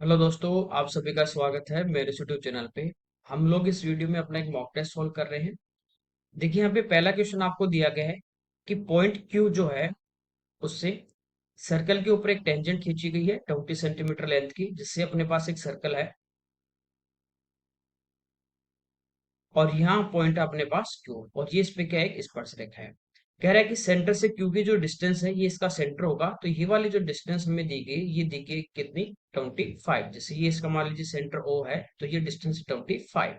Hello दोस्तों, आप सभी का स्वागत है मेरे यूट्यूब चैनल पे। हम लोग इस वीडियो में अपना एक मॉक टेस्ट सॉल्व कर रहे हैं। देखिए, यहाँ पे पहला क्वेश्चन आपको दिया गया है कि पॉइंट क्यू जो है उससे सर्कल के ऊपर एक टेंजेंट खींची गई है 20 सेंटीमीटर लेंथ की, जिससे अपने पास एक सर्कल है और यहाँ पॉइंट है अपने पास क्यू, और ये इस पे क्या है, एक स्पर्शरेखा है। कह रहा है कि सेंटर से क्यू की जो डिस्टेंस है ये इसका सेंटर होगा, तो ये वाली जो डिस्टेंस हमें दी गई ये दी गई कितनी, 25। जैसे ये इसका मान लीजिए सेंटर ओ है, तो ये डिस्टेंस 25।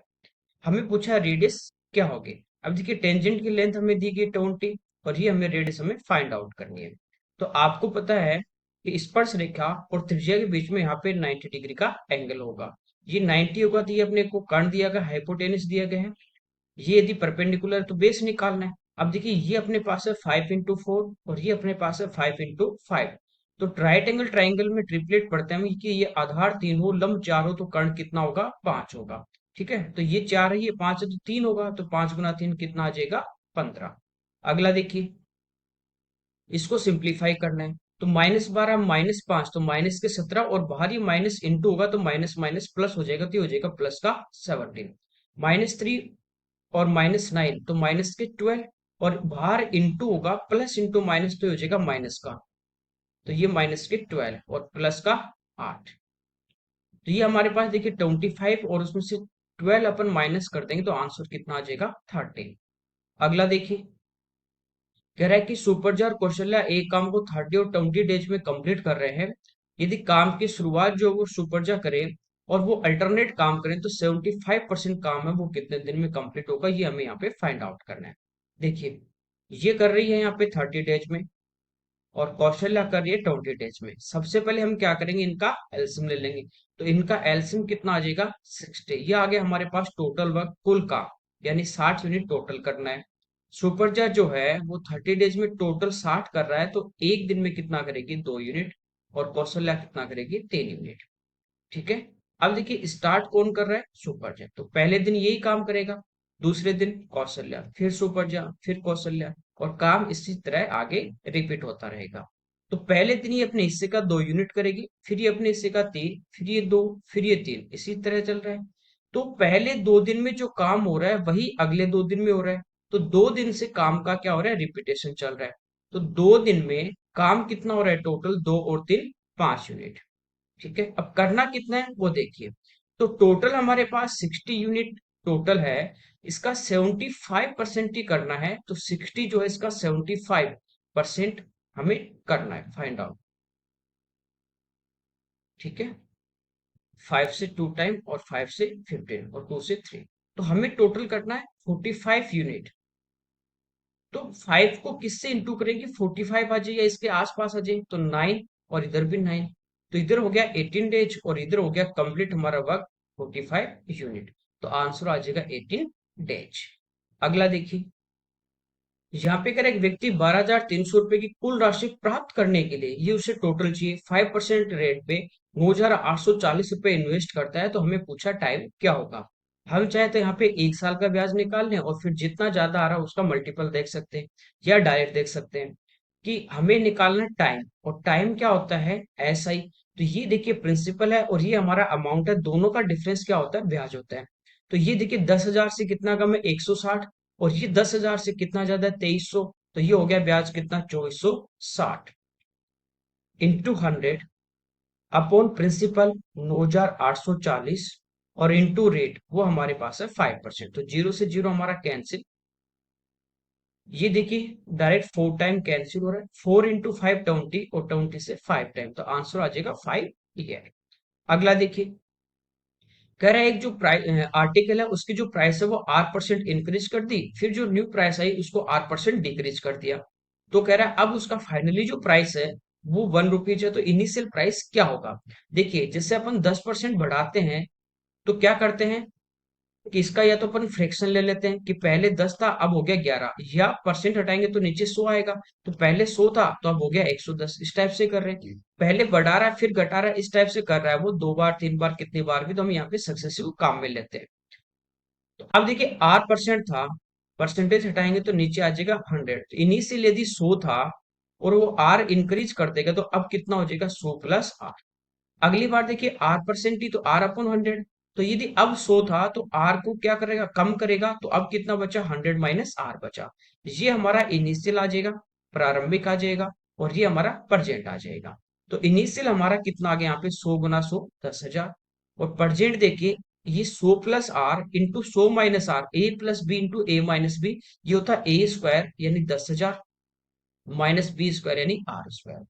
हमें पूछा रेडियस क्या होगी। अब देखिए, टेंजेंट की लेंथ हमें दी गई 20 और ये हमें रेडियस हमें फाइंड आउट करनी है। तो आपको पता है कि स्पर्श रेखा और त्रिज्या के बीच में यहाँ पे 90 डिग्री का एंगल होगा। ये 90 होगा, तो ये अपने को कर्ण दिया गया, हाइपोटेनस दिया गया है। ये यदि परपेंडिकुलर तो बेस निकालना है। अब देखिए, ये अपने पास है 5 into 4 और ये अपने पास है 5 into 5। तो राइट एंगल ट्राइंगल में ट्रिपलेट पढ़ते हैं कि ये आधार 3 हो, लंब 4 हो, तो कर्ण कितना होगा, 5 होगा। ठीक है, तो ये 4 है, ये 5 है, तो 3 होगा, तो 5 गुना 3 कितना आ जाएगा, 15। अगला देखिए, इसको सिंप्लीफाई करना है। तो -12 -5 तो माइनस के 17, और बाहर ये माइनस इंटू होगा तो माइनस माइनस प्लस हो जाएगा, तो ये हो जाएगा प्लस का 17। -3 और -9 तो माइनस के 12, और बाहर इंटू होगा, प्लस इंटू माइनस तो हो जाएगा माइनस का, तो ये माइनस के 12 और प्लस का 8। तो ये हमारे पास देखिए 25, और उसमें से 12 अपन माइनस कर देंगे तो आंसर कितना आ जाएगा, 13। अगला देखिए, कह रहा है कि सुपरजा और कौशल्या एक काम को 30 और 20 डेज में कंप्लीट कर रहे हैं। यदि काम की शुरुआत जो वो सुपरजा करे और वो अल्टरनेट काम करें तो 75% काम है वो कितने दिन में कंप्लीट होगा, ये हमें यहाँ पे फाइंड आउट करना है। देखिए, ये कर रही है यहाँ पे 30 डेज में और कौशल्या कर रही है 20 डेज में। सबसे पहले हम क्या करेंगे, इनका एलसीएम ले लेंगे। तो इनका एलसीएम कितना आ जाएगा, 60। ये आ गया हमारे पास टोटल वर्क कुल का, यानी 60 यूनिट टोटल करना है। सुपरजा जो है वो 30 डेज में टोटल 60 कर रहा है, तो एक दिन में कितना करेगी, 2 यूनिट। और कौशल्या कितना करेगी, 3 यूनिट। ठीक है। अब देखिए, स्टार्ट कौन कर रहा है, सुपरजा, तो पहले दिन यही काम करेगा। दूसरे दिन कौशल्या, फिर सुपरजा, फिर कौशल्या, और काम इसी तरह आगे रिपीट होता रहेगा। तो पहले दिन ये अपने हिस्से का 2 यूनिट करेगी, फिर ये अपने हिस्से का 3, फिर ये 2, फिर ये 3, इसी तरह चल रहा है। तो पहले 2 दिन में जो काम हो रहा है वही अगले 2 दिन में हो रहा है। तो 2 दिन से काम का क्या हो रहा है, रिपीटेशन चल रहा है। तो 2 दिन में काम कितना हो रहा है, टोटल 2 और 3, 5 यूनिट। ठीक है, अब करना कितना है वो देखिए। तो टोटल हमारे पास 60 यूनिट टोटल है, इसका 75% ही करना है, तो 60 जो है इसका 75% हमें करना है फाइंड आउट। ठीक है, 5 से 2 टाइम और 5 से 15 और 2 से 3, तो हमें टोटल करना है 45 यूनिट। तो 5 को किससे इंटू करेंगे, 45 आ जाए या इसके आसपास आ जाए, तो 9, और इधर भी 9। तो इधर हो गया 18 डेज और इधर हो गया कंप्लीट हमारा वर्क 45 यूनिट। तो आंसर आ जाएगा 18 डेज। अगला देखिए, यहाँ पे अगर एक व्यक्ति 12,300 रुपए की कुल राशि प्राप्त करने के लिए ये उसे टोटल चाहिए 5% रेट पे 9,840 रुपए इन्वेस्ट करता है, तो हमें पूछा टाइम क्या होगा। हम चाहे तो यहाँ पे 1 साल का ब्याज निकाल लें और फिर जितना ज्यादा आ रहा है उसका मल्टीपल देख सकते हैं, या डायरेक्ट देख सकते हैं कि हमें निकालना टाइम, और टाइम क्या होता है, ऐसा ही। तो ये देखिए प्रिंसिपल है और ये हमारा अमाउंट है, दोनों का डिफरेंस क्या होता है, ब्याज होता है। तो ये देखिए 10,000 से कितना कम है, 160, और ये 10,000 से कितना ज्यादा है, 2300। तो ये हो गया ब्याज कितना, 2460 इंटू 100 अपॉन प्रिंसिपल 9,840, और इंटू रेट वो हमारे पास है 5%। तो जीरो से जीरो हमारा कैंसिल। ये देखिए डायरेक्ट 4 टाइम कैंसिल हो रहा है, 4 into 5 20, और 20 से 5 टाइम, तो आंसर आ जाएगा 5 ईयर। अगला देखिए, कह रहा है एक जो प्राइस आर्टिकल है उसकी जो प्राइस है वो R% इंक्रीज कर दी, फिर जो न्यू प्राइस आई उसको R% डिक्रीज कर दिया। तो कह रहा है अब उसका फाइनली जो प्राइस है वो 1 रुपीज है, तो इनिशियल प्राइस क्या होगा। देखिए, जैसे अपन 10% बढ़ाते हैं तो क्या करते हैं कि इसका या तो अपन फ्रैक्शन ले लेते हैं कि पहले 10 था अब हो गया 11, या परसेंट हटाएंगे तो नीचे 100 आएगा। तो पहले 100 था तो अब हो गया 110, इस टाइप से कर रहे हैं। पहले बढ़ा रहा है फिर घटा रहा है, इस टाइप से कर रहा है वो, 2 बार 3 बार कितनी बार भी, तो हम यहाँ पे सक्सेसिव काम में लेते हैं। तो अब देखिए R% था, परसेंटेज हटाएंगे तो नीचे आ जाएगा 100। तो इनिशियल यदि 100 था और वो R इंक्रीज कर देगा तो अब कितना हो जाएगा, 100 प्लस R। अगली बार देखिए आर परसेंट ही तो आर अपॉन 100। तो यदि अब 100 था तो आर को क्या करेगा, कम करेगा, तो अब कितना बचा, 100 माइनस आर बचा। ये हमारा इनिशियल आ जाएगा, प्रारंभिक आ जाएगा, और ये हमारा प्रेजेंट आ जाएगा। तो इनिशियल हमारा कितना आ गया यहाँ पे, 100 गुना 100 10,000। और प्रेजेंट देखिए, ये 100 plus R into 100 minus R, A plus B into A minus B, ये होता ए स्क्वायर यानी 10,000 माइनस बी स्क्वायर यानी आर स्क्वायर।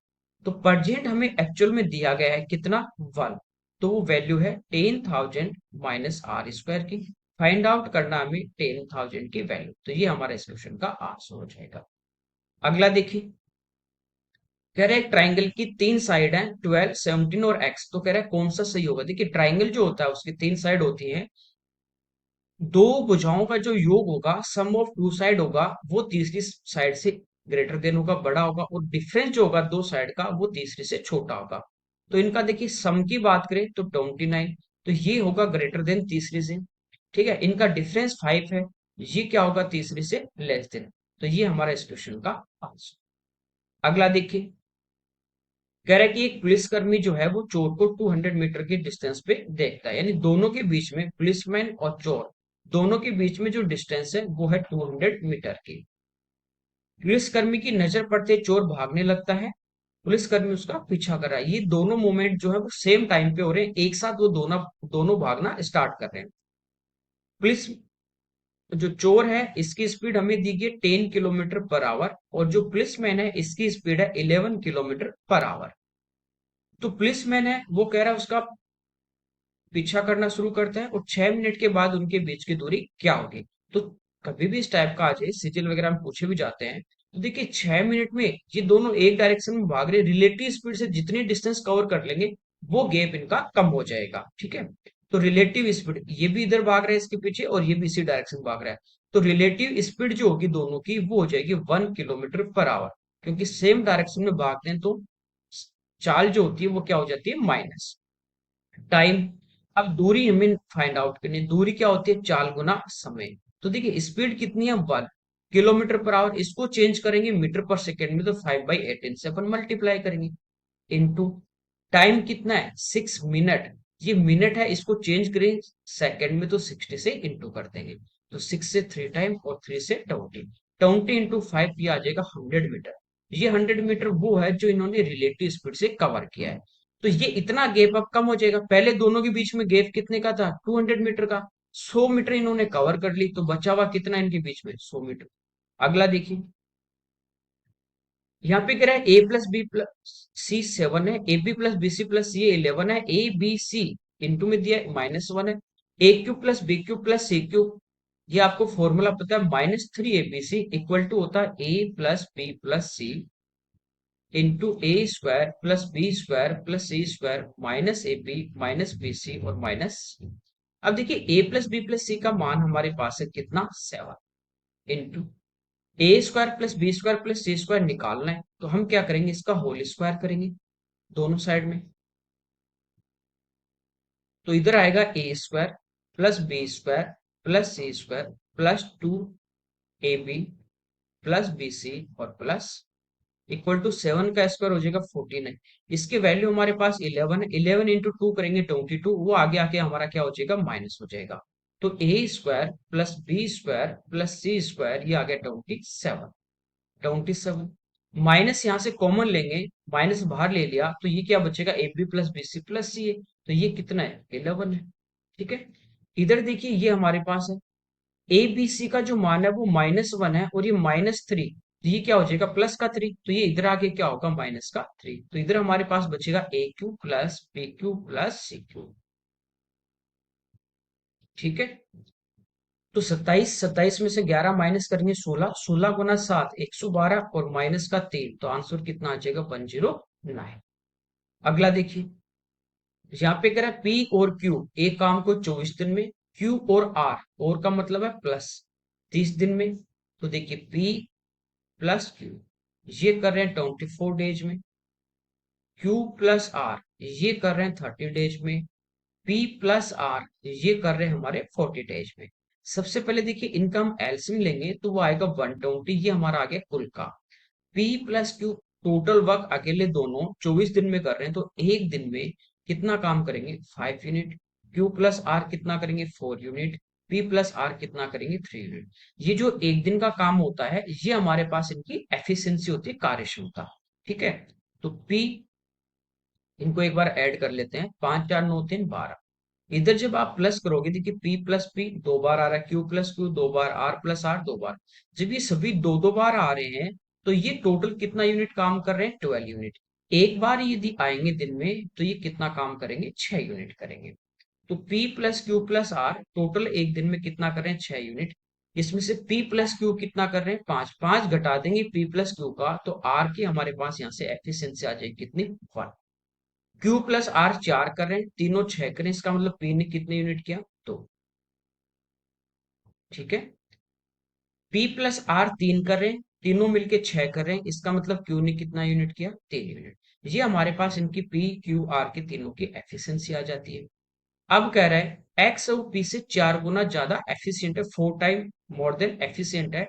तो परजेंट हमें एक्चुअल में दिया गया है कितना, 1। तो वो वैल्यू है 10,000 माइनस आर स्क्वायर की। फाइंड आउट करना हमें 10,000 की वैल्यू, तो ये हमारा सॉल्यूशन का आंसर हो जाएगा। अगला देखिए, कह रहे हैं ट्राइंगल की तीन साइड है 12 17 और एक्स। तो कह रहा है कौन सा सही होगा। देखिए ट्राइंगल जो होता है उसकी तीन साइड होती है, दो भुजाओं का जो योग होगा, सम ऑफ टू साइड होगा, वो तीसरी साइड से ग्रेटर देन होगा, बड़ा होगा, और डिफरेंस जो होगा दो साइड का वो तीसरी से छोटा होगा। तो इनका देखिए सम की बात करें तो 29, तो ये होगा ग्रेटर देन तीसरी से। ठीक है, इनका डिफरेंस 5 है, ये क्या होगा, तीसरी से लेस देन। तो ये हमारा इस क्वेश्चन का आंसर। अगला देखिए, कह रहा है कि एक पुलिसकर्मी जो है वो चोर को 200 मीटर की डिस्टेंस पे देखता है, यानी दोनों के बीच में, पुलिसमैन और चोर दोनों के बीच में जो डिस्टेंस है वो है 200 मीटर की। पुलिसकर्मी की नजर पड़ते ही चोर भागने लगता है, पुलिसकर्मी उसका पीछा कर रहा है। ये दोनों मूवमेंट जो है वो सेम टाइम पे हो रहे हैं, एक साथ वो दोनों दोनों भागना स्टार्ट कर रहे हैं। पुलिस जो चोर है इसकी स्पीड हमें दी गई 10 किलोमीटर पर आवर, और जो पुलिसमैन है इसकी स्पीड है 11 किलोमीटर पर आवर। तो पुलिसमैन है वो कह रहा है उसका पीछा करना शुरू करते हैं, और 6 मिनट के बाद उनके बीच की दूरी क्या होगी। तो कभी भी इस टाइप का आ जाए, सिजिल वगैरह में पूछे भी जाते हैं, तो देखिए 6 मिनट में ये दोनों एक डायरेक्शन में भाग रहे, रिलेटिव स्पीड से जितनी डिस्टेंस कवर कर लेंगे वो गैप इनका कम हो जाएगा। ठीक है, तो रिलेटिव स्पीड, ये भी इधर भाग रहा है इसके पीछे और ये भी इसी डायरेक्शन में भाग रहा है, तो रिलेटिव स्पीड जो होगी दोनों की वो हो जाएगी 1 किलोमीटर पर आवर, क्योंकि सेम डायरेक्शन में भागते हैं तो चाल जो होती है वो क्या हो जाती है, माइनस टाइम। अब दूरी हमें फाइंड आउट करनी है, दूरी क्या होती है, चाल गुना समय। तो देखिए स्पीड कितनी है, 1 किलोमीटर पर आवर, इसको चेंज करेंगे मीटर पर सेकेंड में, तो 5/18 से अपन मल्टीप्लाई करेंगे, इनटू टाइम कितना है, 6 मिनट, ये मिनट है, इसको चेंज करें सेकेंड में, तो 60 से इंटू कर देंगे, तो 6 से 3 टाइम और 3 से 20, 20 इंटू 5, ये आ जाएगा 100 मीटर। ये 100 मीटर वो है जो इन्होंने रिलेटिव स्पीड से कवर किया है। तो ये इतना गैप अब कम हो जाएगा, पहले दोनों के बीच में गैप कितने का था, 200 मीटर का, 100 मीटर इन्होंने कवर कर ली, तो बचा हुआ कितना इनके बीच में, 100 मीटर। अगला देखिए, यहाँ पे कह रहा है A plus B plus C 7 है, A B plus B C plus C 11 है, ए बी सी इंटू में दिया है -1 है, A cube plus B cube plus C cube, ये आपको फॉर्मूला पता है, -3 ABC इक्वल टू होता है A plus B plus C into A square plus B square plus C square minus A B minus B C और minus. अब देखिए A plus B plus C का मान हमारे पास है कितना, 7 into A square plus B square plus C square निकालना है, तो हम क्या करेंगे, इसका होल स्क्वायर करेंगे दोनों साइड में। तो इधर आएगा A square plus B square plus C square plus 2 AB plus B C और प्लस इक्वल टू 7 का स्क्वायर हो जाएगा 49। इसकी वैल्यू हमारे पास 11 है, 11 इंटू 2 करेंगे 22, वो आगे आके हमारा क्या हो जाएगा, माइनस हो जाएगा। तो A square plus B square plus C square, ये आ गया 27। माइनस यहाँ से कॉमन लेंगे, माइनस बाहर ले लिया, तो ये क्या बचेगा, A B plus B C plus C है, तो ये कितना है, 11 है। ठीक है, इधर देखिए ये हमारे पास है ए बी सी का जो मान है वो -1 है, और ये -3, तो ये क्या हो जाएगा, प्लस का 3, तो ये इधर आके क्या होगा, माइनस का 3, तो इधर हमारे पास बचेगा A cube plus B cube plus C cube. ठीक है, तो 27, 27 में से 11 माइनस करेंगे 16, 16 गुना 7 112 और माइनस का 3, तो आंसर कितना आ जाएगा, 109। अगला देखिए, यहाँ पे कह रहा है पी और क्यू एक काम को 24 दिन में, क्यू और आर, और का मतलब है प्लस, 30 दिन में। तो देखिए पी प्लस क्यू ये कर रहे हैं 24 डेज में, क्यू प्लस आर ये कर रहे हैं 30 डेज में, पी प्लस आर ये कर रहे हैं हमारे 40 डेज में। सबसे पहले देखिए इनका हम एलसीएम लेंगे तो वो आएगा 120, ये हमारा आ गया कुल का। P plus Q total work अकेले दोनों 24 दिन में कर रहे हैं, तो एक दिन में कितना काम करेंगे 5 यूनिट। क्यू प्लस आर कितना करेंगे 4 यूनिट। पी प्लस आर कितना करेंगे 3 यूनिट। ये जो एक दिन का काम होता है ये हमारे पास इनकी एफिशिएंसी होती है, कार्यक्षमता। ठीक है, तो पी, इनको एक बार ऐड कर लेते हैं, 5 4 9 3 12। इधर जब आप प्लस करोगे, देखिए पी प्लस पी 2 बार आ रहा है, क्यू प्लस क्यू 2 बार, आर प्लस आर 2 बार। जब ये सभी 2 2 बार आ रहे हैं तो ये टोटल कितना यूनिट काम कर रहे हैं 12 यूनिट। एक बार यदि आएंगे दिन में तो ये कितना काम करेंगे 6 यूनिट करेंगे। तो P plus Q plus R total एक दिन में कितना कर रहे हैं 6 यूनिट। इसमें से P प्लस क्यू कितना कर रहे हैं 5, 5 घटा देंगे P प्लस क्यू का तो आर की हमारे पास यहाँ से एफिशिएंसी आ जाएगी कितनी 1। क्यू प्लस आर 4 कर रहे हैं, तीनों 6 करें, इसका मतलब P ने कितने यूनिट किया 2। ठीक है, P प्लस आर 3 कर रहे हैं, तीनों मिलके 6 कर रहे हैं, इसका मतलब Q ने कितना यूनिट किया 3 यूनिट। ये हमारे पास इनकी P Q R के तीनों की एफिशिएंसी आ जाती है। अब कह रहा है एक्स और पी से 4 गुना ज्यादा एफिशिएंट है, 4 टाइम मोर देन एफिशिएंट है।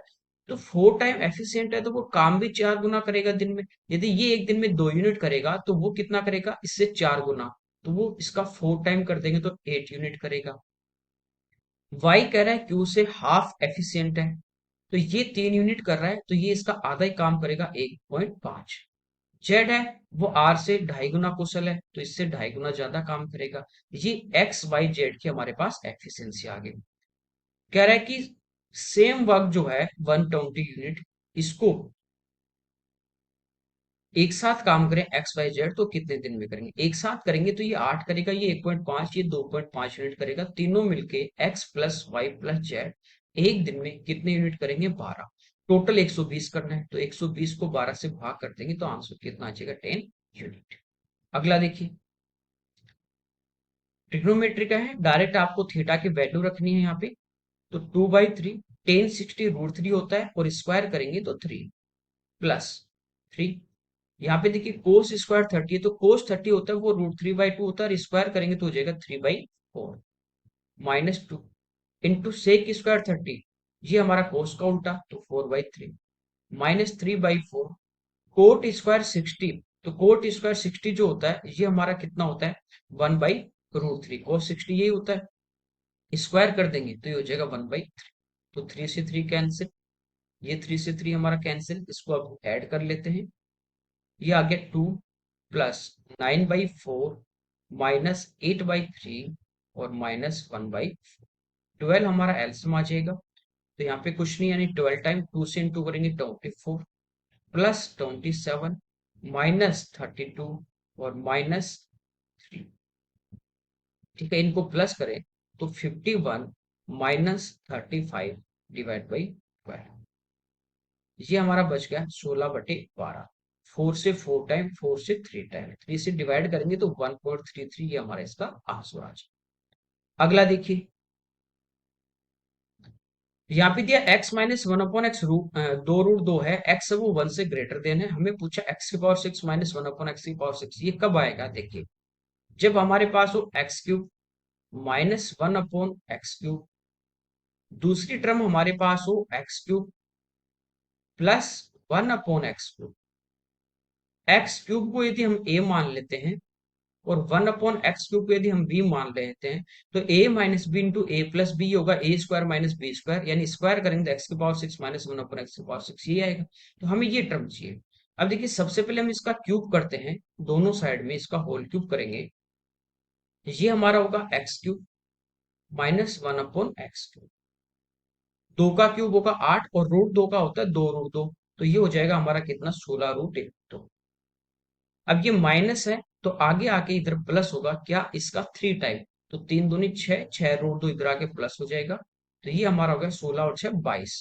तो 4 टाइम एफिशिएंट है तो वो काम भी 4 गुना करेगा दिन में। यदि ये एक दिन में 2 यूनिट करेगा तो वो कितना करेगा इससे 4 गुना, तो वो इसका 4 टाइम कर देंगे तो 8 यूनिट करेगा। वाई कह रहा है क्यू से हाफ एफिशिएंट है, तो ये 3 यूनिट कर रहा है तो ये इसका आधा ही काम करेगा 1.5। जेड है वो आर से 2.5 गुना कुशल है तो इससे 2.5 गुना ज्यादा काम करेगा। ये एक्स वाई जेड की हमारे पास एफिशिएंसी आ गई। कह रहा है कि सेम वर्क जो है 120 यूनिट, इसको एक साथ काम करें एक्स वाई जेड तो कितने दिन में करेंगे। एक साथ करेंगे तो ये 8 करेगा, ये 1.5, ये 2.5 यूनिट करेगा, तीनों मिलके X plus Y plus Z एक दिन में कितने यूनिट करेंगे 12। टोटल 120 करना है तो 120 को 12 से भाग कर देंगे तो आंसर कितना आ जाएगा 10 यूनिट। अगला देखिए, ट्रिग्नोमेट्री का है, डायरेक्ट आपको थीटा की वैल्यू रखनी है यहाँ पे। तो 2/3 1060 √3 होता है और स्क्वायर करेंगे तो 3 प्लस 3। यहाँ पे देखिए कोस स्क्वायर 30 है तो कोस 30 होता है वो √3/2 होता है और स्क्वायर करेंगे तो हो जाएगा 3/4 माइनस 2 इंटू सेक स्क्वायर 30, ये हमारा कोस का उल्टा तो 4/3 माइनस 3/4 कोट स्क्वायर 60, तो कोट स्क्वायर 60 जो होता है ये हमारा कितना होता है 1/√3, कोस 60 यही होता है। स्क्वायर कर देंगे तो ये हो जाएगा 1/3। तो 3 से 3 कैंसिल, ये 3 से 3 हमारा कैंसिल, इसको अब ऐड कर लेते हैं। ये आ गया 2 प्लस 9/4 माइनस 8/3 और माइनस 1/4। 12 हमारा एल्सियम आ जाएगा, तो यहाँ पे कुछ नहीं, यानी 12 टाइम 2 से इंटू करेंगे 24 प्लस 27 माइनस 32 और माइनस 3। ठीक है, इनको प्लस करें तो 51 माइनस 35 डिवाइड बाई 12। ये हमारा बच गया 16/12। 4 से 4 टाइम, 4 से 3 टाइम, 3 से डिवाइड करेंगे तो 1.33, ये हमारा इसका आंसर आ जाए। अगला देखिए, यहाँ पे दिया x माइनस 1/x रूट 2√2 है, x है वो 1 से ग्रेटर देन है, हमें पूछा x⁶ माइनस 1/x⁶ ये कब आएगा। देखिए जब हमारे पास हो x³ माइनस 1/x³, दूसरी टर्म हमारे पास हो x³ प्लस 1/x³। x³ को यदि हम a मान लेते हैं और 1/x³ को यदि हम b मान लेते हैं तो a minus B into A plus B होगा a² माइनस b², यानी स्क्वायर करेंगे तो x⁶ माइनस 1/x⁶ ये आएगा। तो हमें ये टर्म चाहिए। अब देखिए सबसे पहले हम इसका क्यूब करते हैं, दोनों साइड में इसका होल क्यूब करेंगे, ये हमारा होगा x³ माइनस 1/x³। 2 का क्यूब होगा 8 और √2 का होता है 2√2, तो ये हो जाएगा हमारा कितना 16√1। तो अब ये माइनस है तो आगे आके इधर प्लस होगा क्या इसका 3 टाइम, तो 3 दूनी 6, 6√2 इधर आके प्लस हो जाएगा, तो ये हमारा हो गया 16 और 6 22।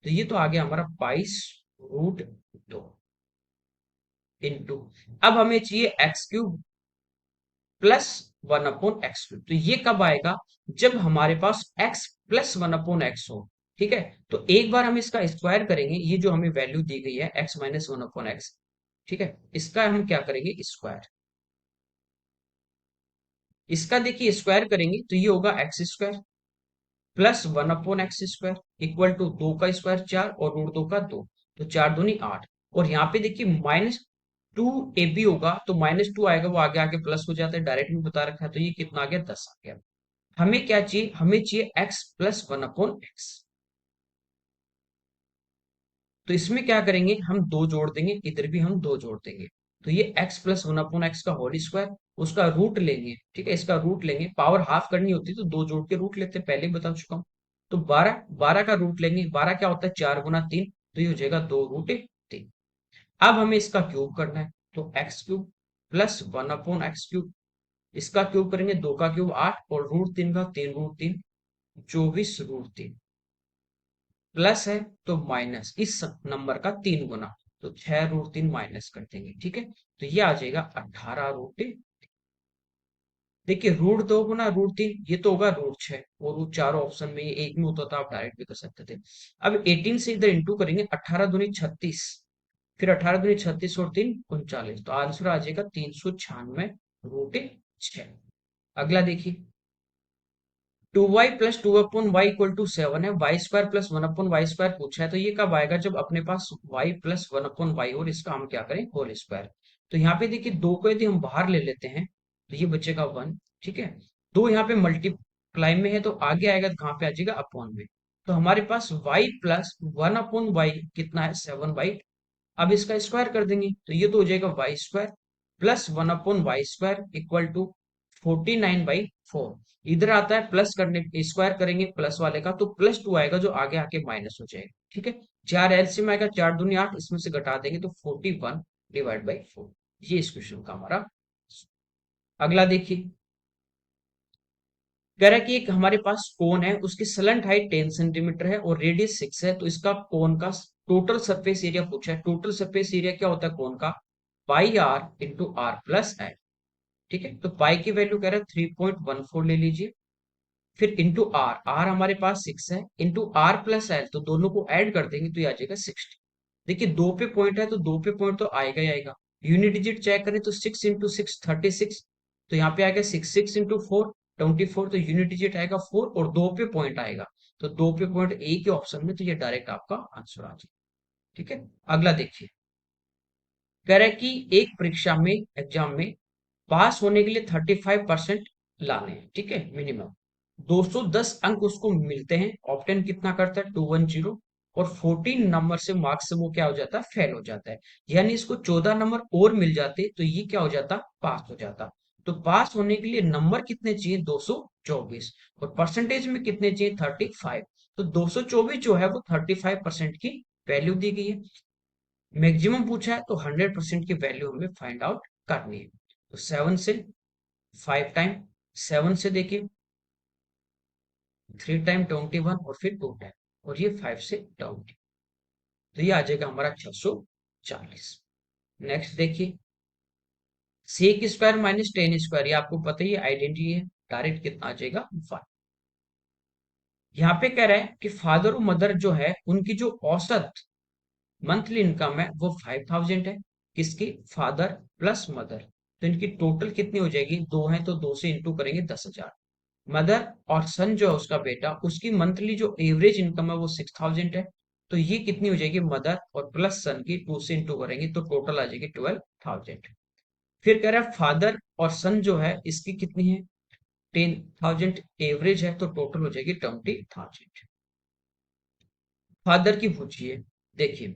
तो ये तो आ गया हमारा 22√2 इंटू, अब हमें चाहिए x³ प्लस 1/x³, तो ये कब आएगा जब हमारे पास x प्लस 1/x हो। ठीक है, तो एक बार हम इसका स्क्वायर करेंगे, ये जो हमें वैल्यू दी गई है x माइनस 1/x, ठीक है, इसका हम क्या करेंगे स्क्वायर। इसका देखिए स्क्वायर करेंगे तो ये होगा x² plus 1/x² equal to 2 का स्क्वायर 4 और √2 का 2, तो 4 दूनी 8, और यहाँ पे देखिए माइनस 2ab होगा तो -2 आएगा, वो आगे आके प्लस हो जाता है, डायरेक्ट में बता रखा है, तो ये कितना आ गया 10 आ गया। हमें क्या चाहिए, हमें चाहिए x+1/x। तो इसमें क्या करेंगे, हम दो जोड़ देंगे, इधर भी हम दो जोड़ देंगे। तो ये x+1/x का होल स्क्वायर, उसका रूट लेंगे, ठीक है, इसका रूट लेंगे, पावर हाफ करनी होती तो दो जोड़ के रूट लेते हैं, पहले ही बता चुका हूँ। तो 12, 12 का रूट लेंगे, 12 क्या होता है, 4 × 3, तो ये हो जाएगा 2√3। अब हमें इसका क्यूब करना है, तो x³ +1/x³, इसका क्यूब करेंगे, 2 का क्यूब 8 और √3 का 3√3, 24√3, प्लस है तो माइनस इस नंबर का 3 गुना, तो 6√3 माइनस कर देंगे, ठीक है, तो ये आ जाएगा 18√3। देखिए √2 गुना √3, ये तो होगा √6, और वो चारों ऑप्शन में ये एक में होता था, आप डायरेक्ट भी कर सकते थे। अब 18 से इधर इंटू करेंगे, 18 दूनी 36, फिर 18 दूनी 36 और 3 39, तो आंसर आ जाएगा 396√6। अगला देखिए, 2y+2/y = 7 है, y² +1/y² पूछा है, तो ये कब आएगा, जब अपने पास y+1/y और इसका हम क्या करें, होल स्क्वायर। तो यहाँ पे देखिए, दो को यदि हम बाहर ले लेते हैं तो ये बचेगा 1, ठीक है, दो यहाँ पे मल्टीप्लाई में है तो आगे आएगा, तो कहाँ पे आ जाएगा, अपॉन में। तो हमारे पास y+1/y कितना है, 7/, अब इसका स्क्वायर कर देंगे, तो ये तो हो जाएगा y² +1/y² = 49/4। इधर आता है प्लस करने, स्क्वायर करेंगे प्लस वाले का तो +2 आएगा, जो आगे आके माइनस हो जाएगा, ठीक है। 4 एलसीएम आएगा, 4 दूनी 8, इसमें से घटा देंगे तो 41/4। ये इस क्वेश्चन का हमारा। अगला देखिए, कह रहा है कि एक हमारे पास कोन है, उसकी स्लंट हाइट 10 सेंटीमीटर है और रेडियस 6 है, तो इसका कोन का टोटल सरफेस एरिया पूछा है। टोटल सरफेस एरिया क्या होता है कोन का, pi R into R plus L, ठीक है, तो पाई की वैल्यू कह रहा है 3.14 ले लीजिए, फिर इंटू आर, आर हमारे पास 6 है, इंटू आर प्लस एल, तो दोनों को ऐड कर देंगे तो ये आ जाएगा 60। देखिए दो पे पॉइंट है तो दो पे पॉइंट तो आएगा ही आएगा। यूनिट डिजिट चेक करें तो 6 × 6 36, तो यहाँ पे आएगा 6 × 4 24, तो यूनिट डिजिट आएगा 4 और दो पे पॉइंट आएगा, तो दो पे पॉइंट ए के ऑप्शन में, तो ये डायरेक्ट आपका आंसर आ जाएगा, ठीक है। अगला देखिए, कह रहा है कि एक परीक्षा में, एग्जाम में पास होने के लिए 35% लाने हैं, ठीक है, मिनिमम 210 अंक उसको मिलते हैं, ऑप्टेन कितना करता है 210, और 14 नंबर से मार्क्स से वो क्या हो जाता है, फेल हो जाता है, यानी इसको 14 नंबर और मिल जाते तो ये क्या हो जाता, पास हो जाता। तो पास होने के लिए नंबर कितने चाहिए, 224, और परसेंटेज में कितने चाहिए, 35। तो 224 जो है वो 35% की वैल्यू दी गई है। मैक्सिमम पूछा है तो 100% की वैल्यू हमें फाइंड आउट करनी है। तो 7 से 5 टाइम, 7 से देखिए 3 टाइम 21 और फिर 2 टाइम, और ये 5 से 20, तो ये आ जाएगा हमारा 640। नेक्स्ट देखिए, sec² - tan², ये आपको पता ही है, आइडेंटिटी है, डायरेक्ट कितना आ जाएगा 1। यहाँ पे कह रहा है कि फादर और मदर जो है उनकी जो औसत मंथली इनकम है वो 5000 है, किसकी, फादर प्लस मदर, तो इनकी टोटल कितनी हो जाएगी, दो है तो दो से इंटू करेंगे 10,000। मदर और सन जो है उसका बेटा, उसकी मंथली जो एवरेज इनकम है वो 6000 है, तो ये कितनी हो जाएगी, मदर और प्लस सन की 2 से इंटू करेंगे तो टोटल आ जाएगी 12,000। फिर कह रहा है फादर और सन जो है इसकी कितनी है, 10,000 एवरेज है, तो टोटल हो जाएगी 20,000। फादर की पूछिए, देखिए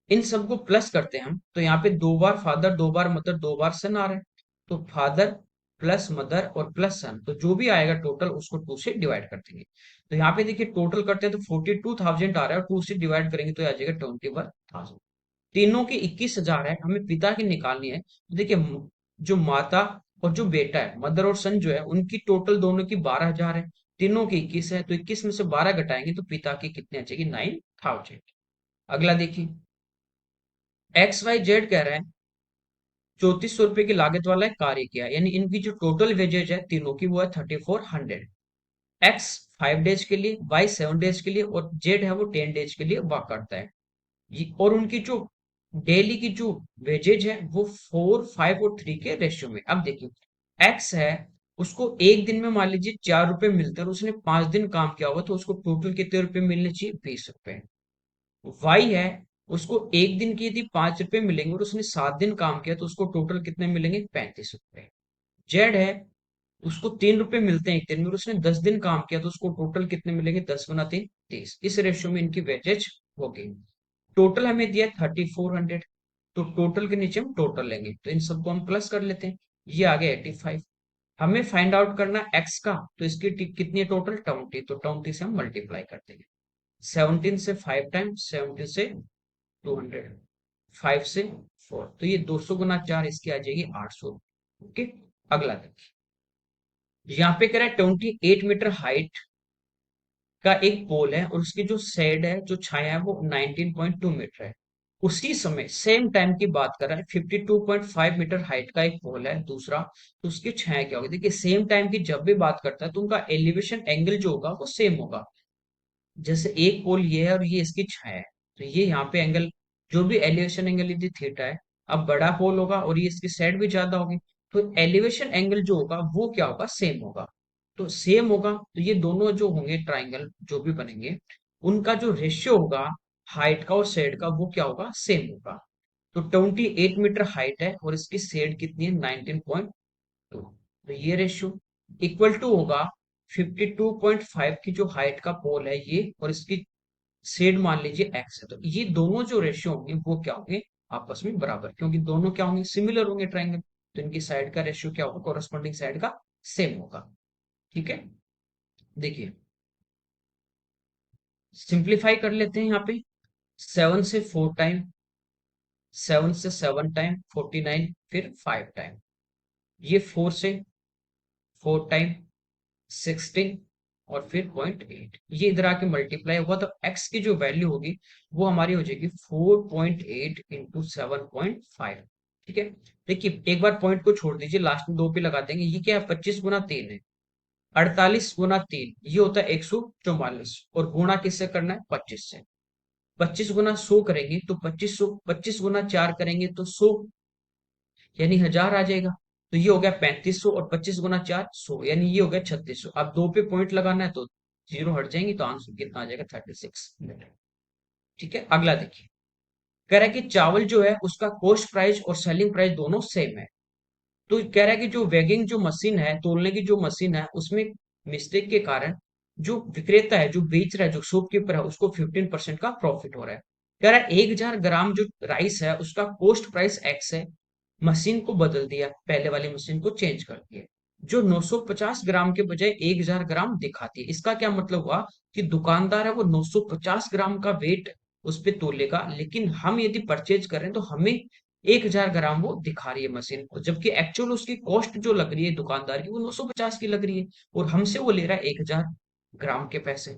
इन सबको प्लस करते हैं हम, तो यहाँ पे दो बार फादर, दो बार मदर, दो बार सन आ रहा है, तो फादर प्लस मदर और प्लस सन, तो जो भी आएगा टोटल उसको 2 से डिवाइड कर देंगे। तो यहाँ पे देखिए टोटल करते हैं तो 42,000 आ रहा है, और 2 से डिवाइड करेंगे तो आ जाएगा 21,000। तीनों की 21,000 है, हमें पिता की निकालनी है, तो देखिए जो माता और जो बेटा है, मदर और सन जो है, उनकी टोटल दोनों की 12,000 है, तीनों की 21 है, तो 21 में से 12 घटाएंगे तो पिता की कितनी आ जाएगी, 9,000। अगला देखिए, XYZ कह रहे हैं 3400 रुपए की लागत वाला एक कार्य किया, यानी इनकी जो टोटल वेजेज है तीनों की वो है 3400। X 5 डेज के लिए, Y 7 डेज के लिए और Z है वो 10 डेज के लिए वर्क करता है। और उनकी जो डेली की जो वेजेज है वो 4, 5 और 3 के रेशियो में। अब देखिए X है, उसको एक दिन में मान लीजिए 4 रुपए मिलते हैं, और उसने 5 दिन काम किया हुआ, तो उसको टोटल कितने रुपए मिलने चाहिए, 20 रुपए। वाई है, उसको एक दिन की यदि 5 रुपए मिलेंगे और उसने 7 दिन काम किया तो उसको टोटल कितने मिलेंगे? 35 रुपए। जेड है, उसको 3 रुपए मिलते हैं एक दिन में और उसने 10 दिन काम किया तो उसको टोटल कितने मिलेंगे? 10 गुना 3, 30। इस रेशियो में इनकी वेजेज होगी। टोटल हमें दिया 3400, तो टोटल के नीचे हम टोटल लेंगे, तो इन सबको हम प्लस कर लेते हैं। ये आ गया 85। हमें फाइंड आउट करना एक्स का, तो इसकी कितनी है टोटल? 20, तो 20 से हम मल्टीप्लाई कर देंगे। 17 से 5 टाइम, 17 से 200, 5 से 4, तो ये 200 गुना 4, इसकी आ जाएगी 800। ओके, अगला देखिए। यहाँ पे कह रहा है 28 मीटर हाइट का एक पोल है और उसकी जो शेड है, जो छाया है, वो 19.2 मीटर है। उसी समय सेम टाइम की बात कर रहा है, 52.5 मीटर हाइट का एक पोल है दूसरा, तो उसकी छाया क्या होगी? देखिए सेम टाइम की जब भी बात करता है तो उनका एलिवेशन एंगल जो होगा वो सेम होगा। जैसे एक पोल ये है और ये इसकी छाया है, तो ये यहाँ पे एंगल, जो भी एलिवेशन एंगल यदि थीटा है, अब बड़ा पोल होगा और ये इसकी साइड भी ज्यादा होगी, तो एलिवेशन एंगल जो होगा वो क्या होगा? सेम होगा। तो सेम होगा तो ये दोनों जो होंगे ट्राइंगल जो भी बनेंगे, उनका जो रेशियो होगा हाइट का और साइड का, वो क्या होगा? सेम होगा। तो 28 मीटर हाइट है और इसकी साइड कितनी है? 19.2, तो ये रेशियो इक्वल टू होगा 52.5 की जो हाइट का पोल है ये, और इसकी सेड मान लीजिए एक्स है, तो ये दोनों जो रेशियो होंगे वो क्या होंगे? आपस में बराबर, क्योंकि दोनों क्या होंगे? सिमिलर होंगे ट्राइंगल, तो इनकी साइड का रेशियो क्या होगा? कोरस्पॉन्डिंग साइड का सेम होगा। ठीक है, देखिए सिंप्लीफाई कर लेते हैं यहाँ पे। 7 से 4 टाइम, 7 से 7 टाइम 49, फिर 5 टाइम, ये 4 से 4 टाइम 16, और फिर 0.8, ये इधर आके मल्टीप्लाई हुआ तो x की जो वैल्यू होगी वो हमारी हो जाएगी 4.8 इंटू 7.5। ठीक है, देखिए एक बार पॉइंट को छोड़ दीजिए, लास्ट में 2 पे लगा देंगे। ये क्या है? 25 गुना 3 है, 48 गुना 3 ये होता है 144, और गुणा किससे करना है? 25 से। 25 गुना 100 करेंगे तो 2500, 25 गुना 4 करेंगे तो 100, यानी 1000 आ जाएगा। तो ये हो गया 3500, और 25 गुना 4 100, यानी ये हो गया 3600। अब 2 पे पॉइंट लगाना है तो जीरो हट जाएंगी, तो आंसर कितना आ जाएगा? 36 मीटर। ठीक है, अगला देखिए। कह रहा है कि चावल जो है उसका कॉस्ट प्राइस और सेलिंग प्राइस दोनों सेम है। तो कह रहा है कि जो वेगिंग जो मशीन है, तोलने की जो मशीन है, उसमें मिस्टेक के कारण जो विक्रेता है, जो बेच रहा है, जो शॉपकीपर है, उसको 15% का प्रॉफिट हो रहा है। कह रहा है 1000 ग्राम जो राइस है उसका कॉस्ट प्राइस एक्स है, मशीन को बदल दिया, पहले वाली मशीन को चेंज कर दिया, जो 950 ग्राम के बजाय 1000 ग्राम दिखाती है। इसका क्या मतलब हुआ? कि दुकानदार है वो 950 ग्राम का वेट उस पे तोलेगा, लेकिन हम यदि परचेज करें तो हमें 1000 ग्राम वो दिखा रही है मशीन को, जबकि एक्चुअल उसकी कॉस्ट जो लग रही है दुकानदार की वो 950 की लग रही है, और हमसे वो ले रहा है 1000 ग्राम के पैसे।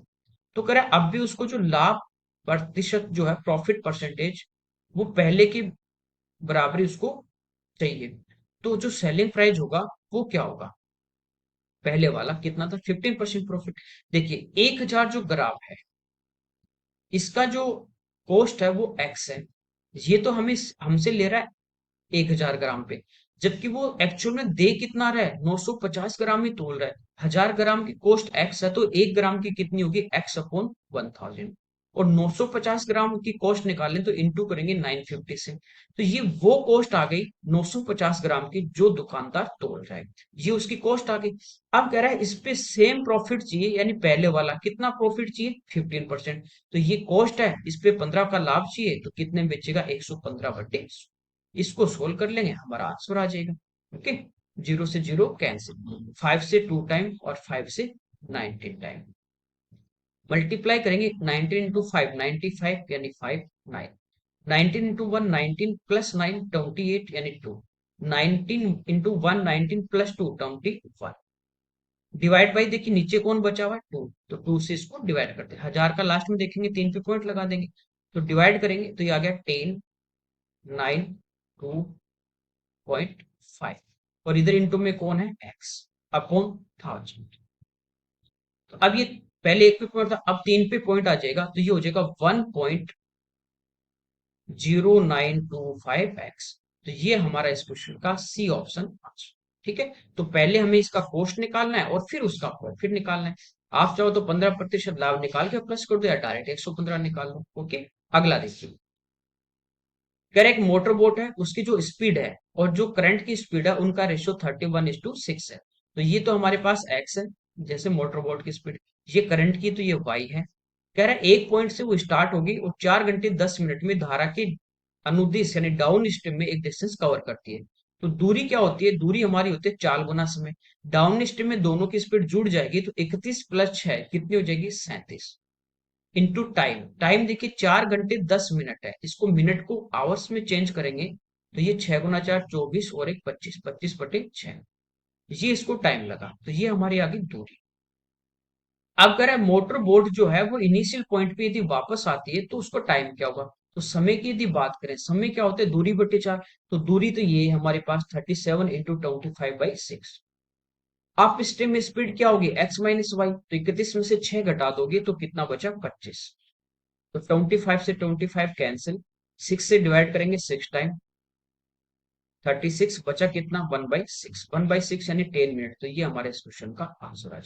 तो कह रहा है अब भी उसको जो लाभ प्रतिशत जो है, प्रॉफिट परसेंटेज, वो पहले की बराबरी उसको चाहिए। तो जो सेलिंग प्राइस होगा वो क्या होगा? पहले वाला कितना था? 15% प्रॉफिट। देखिए 1000 जो ग्राम है, इसका जो कॉस्ट है वो एक्स है, ये तो हमें हमसे ले रहा है 1000 ग्राम पे, जबकि वो एक्चुअल में दे कितना रहा है? 950 ग्राम ही तोल रहा है। 1000 ग्राम की कॉस्ट एक्स है, तो 1 ग्राम की कितनी होगी? X upon 1000। और 950 ग्राम की कॉस्ट निकालें तो इंटू करेंगे 950 से, तो ये वो कॉस्ट आ गई 950 ग्राम की जो दुकानदार तोल रहा है, ये उसकी कॉस्ट आ गई। अब कह रहा है इस पे सेम प्रॉफिट चाहिए, यानी पहले वाला कितना प्रॉफिट चाहिए? 15%। तो ये कॉस्ट है, इस पे 15 का लाभ चाहिए, तो कितने बेचेगा? 115/100। इसको सोल्व कर लेंगे, हमारा आंसर आ जाएगा। ओके, 0 से 0 कैंसिल, 5 से 2 टाइम और 5 से 19 टाइम मल्टीप्लाई करेंगे। 19 इंटू 5 95, यानी 5 9, 19 इंटू 1 19 प्लस 9 28, यानी 2, 19 इंटू 1 19 प्लस 2 21। डिवाइड बाई, देखिए नीचे कौन बचा हुआ है? 2, तो 2 से इसको डिवाइड करते हैं। 1000 का लास्ट में देखेंगे 3 पे पॉइंट लगा देंगे, तो डिवाइड करेंगे तो ये आ गया 10 9 2.5, और इधर इंटू में कौन है? X upon 1000। तो अब ये पहले एक पे पॉइंट था, अब 3 पे पॉइंट आ जाएगा, तो ये हो जाएगा 1.0925x। तो ये हमारा इस क्वेश्चन का सी ऑप्शन आंसर। ठीक है, तो पहले हमें इसका कॉस्ट निकालना है और फिर उसका प्रॉफिट निकालना है। आप चाहो तो 15% लाभ निकाल के प्लस कर दो, या डायरेक्ट 115 निकाल लो। ओके, अगला देखिए। कह रहे एक मोटर बोट है, उसकी जो स्पीड है और जो करंट की स्पीड है उनका रेशियो 31:6 है। तो ये तो हमारे पास एक्स है, जैसे मोटर बोट की स्पीड। ये करंट की, तो ये वाई है। कह रहा है एक पॉइंट से वो स्टार्ट होगी और 4 घंटे 10 मिनट में धारा के अनुदिश यानी डाउन स्ट्रीम में एक डिस्टेंस कवर करती है। तो दूरी क्या होती है? दूरी हमारी होती है 4 गुना समय। डाउन स्ट्रीम में दोनों की स्पीड जुड़ जाएगी, तो 31 + 6 कितनी हो जाएगी? 37। इंटू टाइम, टाइम देखिए 4 घंटे 10 मिनट है, इसको मिनट को आवर्स में चेंज करेंगे तो ये 6 × 4 = 24 और एक 25, 25/6। ये इसको टाइम लगा, तो ये हमारी आगे दूरी। अब कह रहा है मोटर बोट जो है वो इनिशियल पॉइंट पे यदि वापस आती है तो उसको टाइम क्या होगा? तो समय की यदि बात करें, समय क्या होता है? दूरी/4। तो दूरी तो ये है हमारे पास 37 × 25/6। आप स्टेम में स्पीड क्या होगी? x - y। तो 31 में से 6 घटा दोगे तो कितना बचा? 25। तो 25 से 25 कैंसिल, 6 से डिवाइड करेंगे 6 टाइम, 36 बचा कितना? 1/6। 1/6 यानी 10 मिनट। तो ये हमारे इस क्वेश्चन का आंसर है।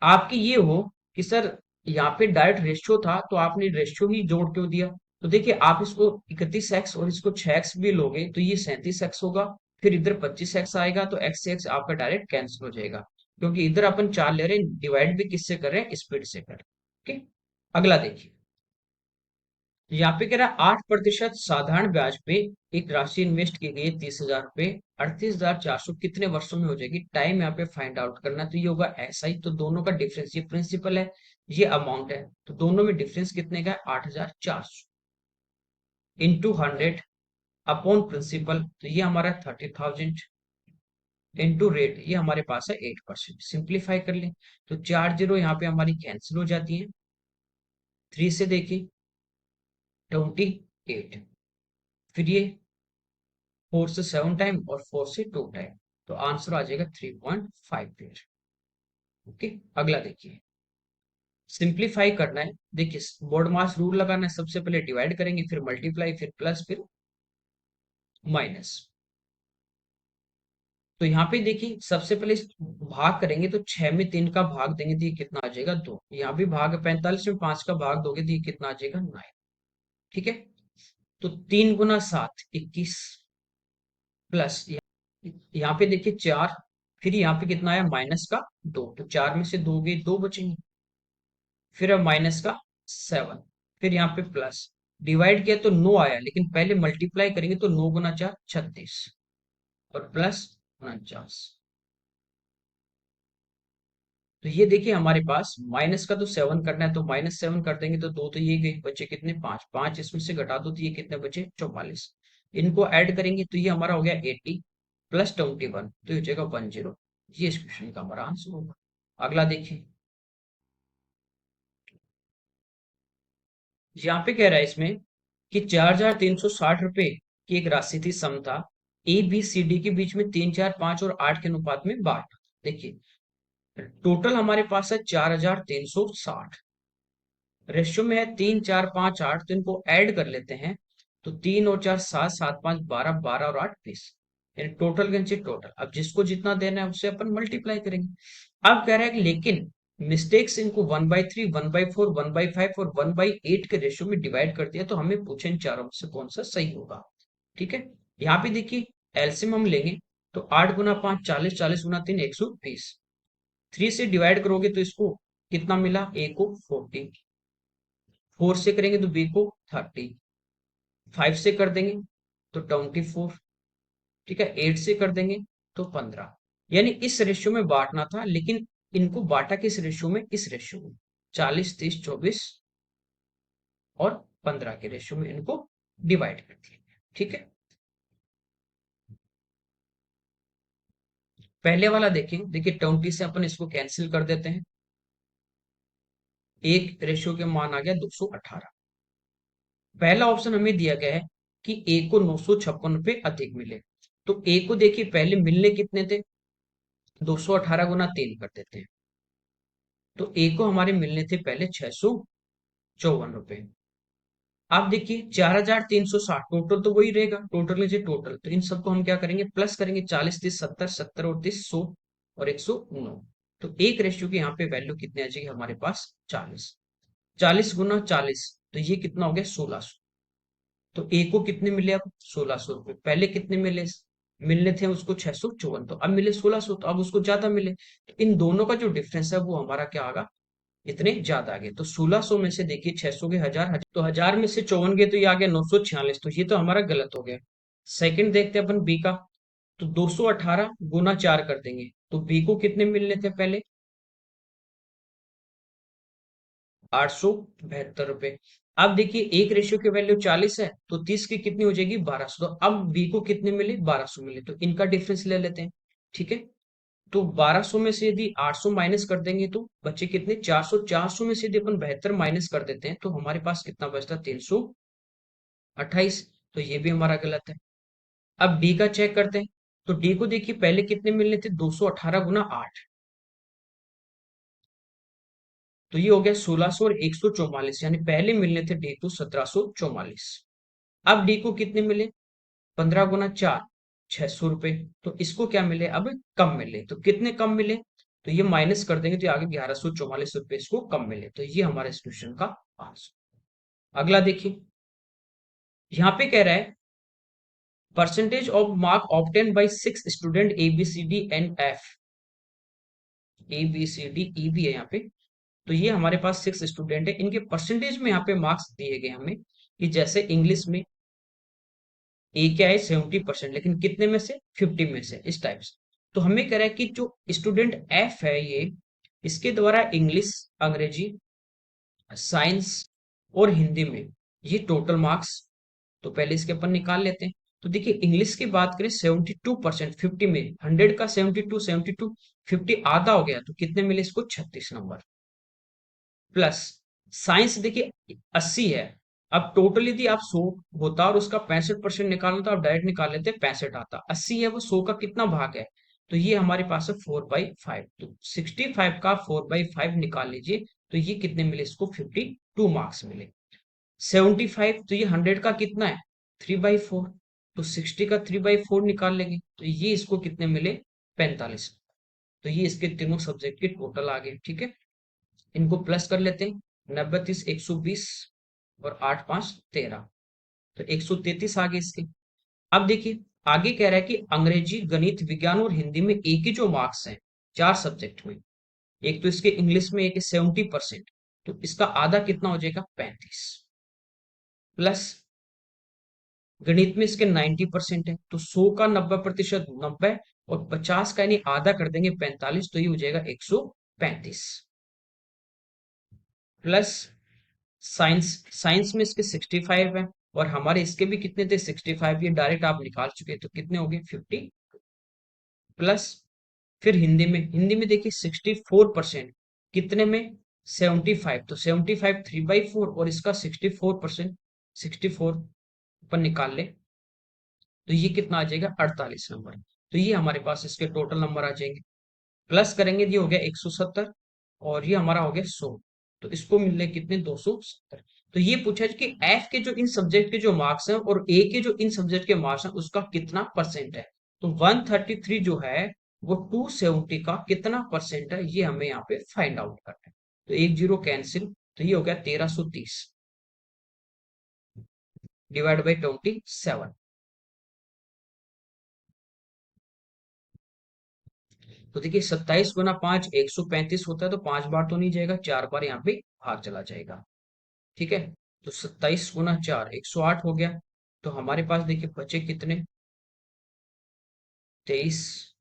आपकी ये हो कि सर यहाँ पे डायरेक्ट रेशियो था तो आपने रेशियो ही जोड़ क्यों दिया? तो देखिए आप इसको 31x और इसको 6x भी लोगे तो ये 37x होगा। फिर इधर 25x आएगा तो x से x आपका डायरेक्ट कैंसिल हो जाएगा, क्योंकि इधर अपन 4 ले रहे हैं, डिवाइड भी किससे कर रहे हैं? स्पीड से कर रहे हैं। ठीक, अगला देखिए। यहाँ पे कह रहा है 8% साधारण ब्याज पे एक राशि इन्वेस्ट की गई 30,000 रुपए, 38,400 कितने वर्षों में हो जाएगी? टाइम यहाँ पे फाइंड आउट करना, तो ये होगा SI। तो दोनों का डिफरेंस, ये प्रिंसिपल है, ये अमाउंट है, तो दोनों में डिफरेंस कितने का है? 8,400 इंटू 100 अपॉन प्रिंसिपल, तो ये हमारा 30,000 इंटू रेट, ये हमारे पास है 8%। सिंप्लीफाई कर ले तो 4 जीरो यहाँ पे हमारी कैंसिल हो जाती है। 3 से देखिए 28, फिर ये 4 से 7 टाइम और 4 से 2 टाइम, तो आंसर आ जाएगा 3.5 ओके, अगला देखिए। सिंप्लीफाई करना है, देखिए बोर्ड मास रूल लगाना है, सबसे पहले डिवाइड करेंगे, फिर मल्टीप्लाई, फिर प्लस, फिर माइनस। तो यहाँ पे देखिए सबसे पहले भाग करेंगे तो 6 में 3 का भाग देंगे तो ये कितना आ जाएगा? 2। यहाँ भी भाग 45 में 5 का भाग दोगे तो ये कितना आ जाएगा? 9। ठीक है, तो 3 × 7 21 प्लस यहाँ पे देखिए 4, फिर यहाँ पे कितना आया? माइनस का 2, तो 4 में से 2 गए, 2 बचेंगे। फिर अब माइनस का 7, फिर यहाँ पे प्लस, डिवाइड किया तो 9 आया, लेकिन पहले मल्टीप्लाई करेंगे तो 9 × 4 36 और प्लस 49। तो ये देखिए हमारे पास माइनस का तो 7 करना है, तो -7 कर देंगे तो 2 तो ये गए, बचे कितने? 5। 5 इसमें से घटा दो तो ये कितने बचे? 44। इनको ऐड करेंगे तो ये हमारा हो गया 80 प्लस 21, तो ये हो जाएगा 10। ये इस क्वेश्चन का हमारा आंसर होगा। अगला देखिए। यहाँ पे कह रहा है इसमें कि 4,360 रुपए की एक राशि थी, समता ए बी सी डी के बीच में 3 4 5 और 8 के अनुपात में बांट। देखिए टोटल हमारे पास है 4,360, रेशियो में है 3 4 5 8, तो इनको ऐड कर लेते हैं। तो 3 और 4 7, 7 5 12, 12 और 8 20, यानी टोटल गंजे टोटल। अब जिसको जितना देना है उससे अपन मल्टीप्लाई करेंगे। अब कह रहा है कि लेकिन मिस्टेक्स इनको 1/3, 1/4, 1/5 और 1/8 के रेशियो में डिवाइड कर दिया, तो हमें पूछे इन चारों में से कौन सा सही होगा। ठीक है, यहाँ पे देखिए एलसीएम हम लेंगे तो 8 × 5 40, 40 × 3 120। 3 से डिवाइड करोगे तो इसको कितना मिला? ए को 40, 4 से करेंगे तो बी को 30, 5 से कर देंगे तो 24, ठीक है, 8 से कर देंगे तो 15। यानी इस रेशियो में बांटना था, लेकिन इनको बांटा किस रेशियो में? इस रेशियो में 40 30 24 और 15 के रेशियो में इनको डिवाइड कर दिया। ठीक है, पहले वाला देखें, देखिए 20 से अपन इसको कैंसिल कर देते हैं, एक रेशियो के मान आ गया 218। पहला ऑप्शन हमें दिया गया है कि ए को 956 रुपए अधिक मिले। तो ए को देखिए पहले मिलने कितने थे? 218 × 3 कर देते हैं, तो ए को हमारे मिलने थे पहले 654 रुपए। अब देखिए 4,360 टोटल तो वही रहेगा, टोटल लीजिए टोटल, तो इन सबको हम क्या करेंगे? प्लस करेंगे, 40 30 70, 70 और 30 100 और 109। तो एक रेशियो की यहाँ पे वैल्यू कितनी आ जाएगी हमारे पास? 40। 40 × 40, तो ये कितना हो गया? 1600। तो ए को कितने मिले अब 1600 रुपए, पहले कितने मिले, मिलने थे उसको 654, तो अब मिले 1600, तो अब उसको ज्यादा मिले, तो इन दोनों का जो डिफरेंस है वो हमारा क्या आगा, इतने ज्यादा आ गए। तो 1600 में से देखिए 600 के हजार, तो 1000 में से 54 गए तो ये आ गया 946, तो ये तो हमारा गलत हो गया। सेकंड देखते हैं अपन बी का, तो 218 गुना 4 कर देंगे, तो बी को कितने मिलने थे पहले, 872 रुपए। अब देखिए एक रेशियो की वैल्यू 40 है, तो 30 की कितनी हो जाएगी 1200, तो अब बी को कितने मिले 1200 मिले, तो इनका डिफरेंस ले लेते हैं। ठीक है, तो 1200 में से यदि 800 माइनस कर देंगे तो बचे कितने 400, 400 में से यदि अपन 72 माइनस कर देते हैं तो हमारे पास कितना बचता 328, तो ये भी हमारा गलत है। अब डी का चेक करते हैं, तो डी को देखिए पहले कितने मिलने थे 218 गुना 8, तो ये हो गया 1600 और 144, यानी पहले मिलने थे डी को 1744। अब डी को कितने मिले 15 गुना 4, 600 रुपए, तो इसको क्या मिले अब कम मिले, तो कितने कम मिले, तो ये माइनस कर देंगे तो ये आगे 1144 रुपए इसको कम मिले, तो ये हमारा इस क्वेश्चन का आंसर। अगला देखिए, यहाँ पे कह रहा है percentage of mark obtain by 6 student A B C D and F, A B C D E भी है यहाँ पे, तो ये हमारे पास 6 स्टूडेंट है, इनके परसेंटेज में यहाँ पे मार्क्स दिए गए हमें, कि जैसे इंग्लिश में ए क्या है 70%, लेकिन कितने में से 50 में से, इस टाइप से। तो हमें कह रहा है कि जो स्टूडेंट एफ है ये, इसके द्वारा इंग्लिश, अंग्रेजी, साइंस और हिंदी में ये टोटल मार्क्स, तो पहले इसके अपन निकाल लेते हैं। तो देखिए इंग्लिश की बात करें 72%, 50 में 100 का 72, 72, 50 आधा हो गया, तो कितने मिले इसको 36 नंबर। प्लस साइंस देखिए 80 है, अब टोटल यदि आप 100 होता और उसका 65% निकालना तो आप डायरेक्ट निकाल लेते 65 आता, 80 है वो 100 का कितना भाग है, तो ये हमारे पास है 4/5, तो 65 का 4/5 निकाल लीजिए, तो ये कितने मिले इसको 52 मार्क्स मिले। 75, तो ये 100 का कितना है 3/4, तो 60 का 3/4 निकाल लेंगे, तो ये इसको कितने मिले 45, तो ये इसके तीनों सब्जेक्ट के टोटल आ गए। ठीक है, इनको प्लस कर लेते हैं, 90 30 120 और 8 5 13, तो 133 आ गए इसके। अब देखिए आगे कह रहा है कि अंग्रेजी, गणित, विज्ञान और हिंदी में एक ही जो मार्क्स हैं चार सब्जेक्ट में, एक तो इसके इंग्लिश में एक है 70%, तो इसका आधा कितना हो जाएगा 35, प्लस गणित में इसके 90% है, तो 100 का 90% 90, और 50 का यानी आधा कर देंगे 45, तो ये हो जाएगा 135, प्लस साइंस, साइंस में इसके 65 है, और हमारे इसके भी कितने थे 65, ये डायरेक्ट आप निकाल चुके, तो कितने हो गए 50, प्लस फिर हिंदी में देखिए 64%, कितने में 75, तो 75 3/4, और इसका 64%, 64 पर निकाल ले, तो ये कितना आ जाएगा 48 नंबर, तो ये हमारे पास इसके टोटल नंबर आ जाएंगे। प्लस करेंगे, ये हो गया 170, और ये हमारा हो गया 100, तो इसको मिलने कितने 270। तो ये पूछा है कि एफ के जो इन सब्जेक्ट के जो मार्क्स हैं और ए के जो इन सब्जेक्ट के मार्क्स हैं उसका कितना परसेंट है, तो 133 जो है वो 270 का कितना परसेंट है, ये हमें यहाँ पे फाइंड आउट करना है। तो एक जीरो कैंसिल, तो ये हो गया 1330 डिवाइड बाई 27, तो देखिए 27 गुना 5 135 होता है, तो 5 बार तो नहीं जाएगा, 4 बार यहाँ पे भाग चला जाएगा। ठीक है, तो 27 गुना 4 108 हो गया, तो हमारे पास देखिए बचे कितने 23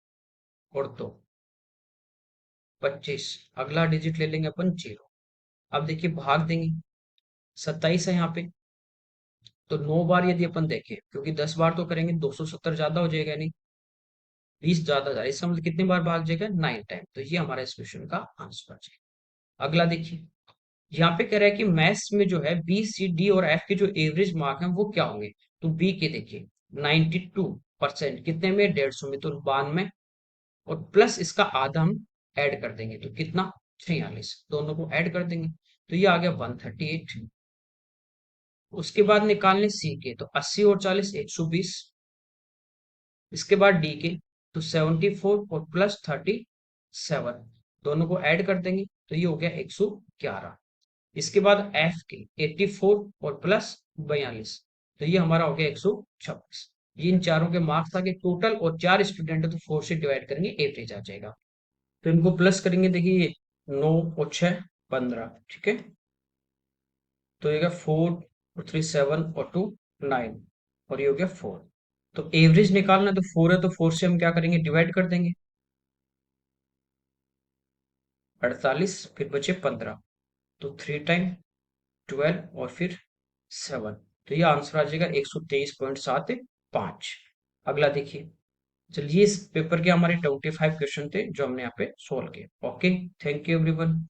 और 2 25, अगला डिजिट ले लेंगे अपन 0। अब देखिए भाग देंगे, 27 है यहाँ पे, तो 9 बार यदि अपन देखें, क्योंकि 10 बार तो करेंगे 270 ज्यादा हो जाएगा, नहीं 20 ज्यादा जाएगा, इसका मतलब कितनी बार भाग जाएगा 9 टाइम, तो ये हमारा इस क्वेश्चन का आंसर है। अगला देखिए, यहाँ पे कह रहा है कि मैथ्स में जो है बी सी डी और एफ के जो एवरेज मार्क हैं वो क्या होंगे, तो बी के देखिए 92%, कितने में 150 में, तो 92, और प्लस इसका आधा हम ऐड कर देंगे, तो कितना 46, दोनों को ऐड कर देंगे, तो ये आ गया 138। उसके बाद निकालने सी के, तो 80 और 40 120, इसके बाद डी के, तो 74 और प्लस 37, दोनों को ऐड कर देंगे, तो ये हो गया 111। इसके बाद एफ के 84 और प्लस 42, तो ये हमारा हो गया 126। ये इन चारों के मार्क्स आ गए टोटल, और 4 स्टूडेंट है तो 4 से डिवाइड करेंगे, एवरेज आ जाएगा। तो इनको प्लस करेंगे, देखिए ये 9 और 6 15, ठीक है। तो ये हो गया 4 और 3 7 और 2 9, और ये हो गया 4। तो एवरेज निकालना है, तो 4 है तो 4 से हम क्या करेंगे, डिवाइड कर देंगे। 48, फिर बचे 15, तो 3 टाइम 12 और फिर 7। तो ये आंसर आ जाएगा 123.75। अगला देखिए। चलिए, इस पेपर के हमारे 25 क्वेश्चन थे जो हमने यहाँ पे सोल्व किए। Okay, thank you everyone.